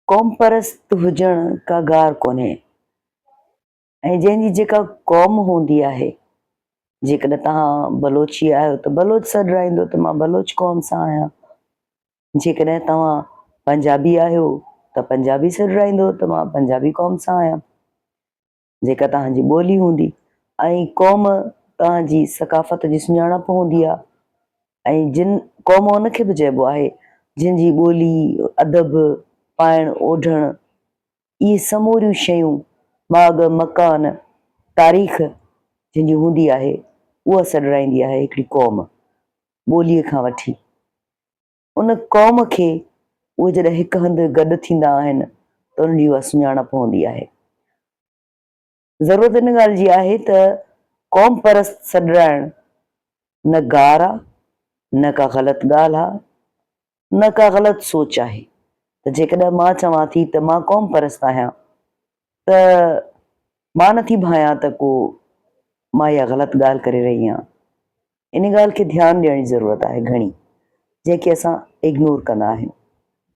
क़ौम परस्त हुजण का ॻाल्हि कोन्हे। ऐं जंहिंजी जेका क़ौम हूंदी आहे, जेकॾहिं तव्हां बलोची आहियो त बलोच सॾु रहंदो त मां बलोच क़ौम सां आहियां। जेकॾहिं तव्हां पंजाबी आहियो त पंजाबी सॾु रहंदो त मां पंजाबी क़ौम सां आहियां। जेका तव्हांजी ॿोली हूंदी ऐं क़ौम तव्हांजी सकाफ़त जी सुञाणप हूंदी आहे। ऐं जिन क़ौम उनखे बि चइबो आहे जिन जी ॿोली, अदब, पाइण ओढ़ण, इहे समूरियूं शयूं, माॻ मकान, तारीख़ जंहिंजी हूंदी आहे, उहा सॾु रहंदी आहे हिकिड़ी क़ौम ॿोलीअ खां वठी। उन क़ौम खे उहे जॾहिं हिकु हंधि गॾु थींदा आहिनि त उनजी उहा सुञाणप हूंदी आहे। ज़रूरत इन ॻाल्हि जी आहे त क़ौम परस्त सॾु रहण न गार आहे, न का ग़लति ॻाल्हि आहे, न का ग़लति सोच आहे। त जेकॾहिं मां चवां थी त मां क़ौम परस्त आहियां त मां नथी भायां त को मां इहा ग़लति ॻाल्हि करे रही आहियां। इन ॻाल्हि खे ध्यानु ॾियण जी ज़रूरत आहे घणी, जंहिंखे असां इग्नोर कंदा आहियूं।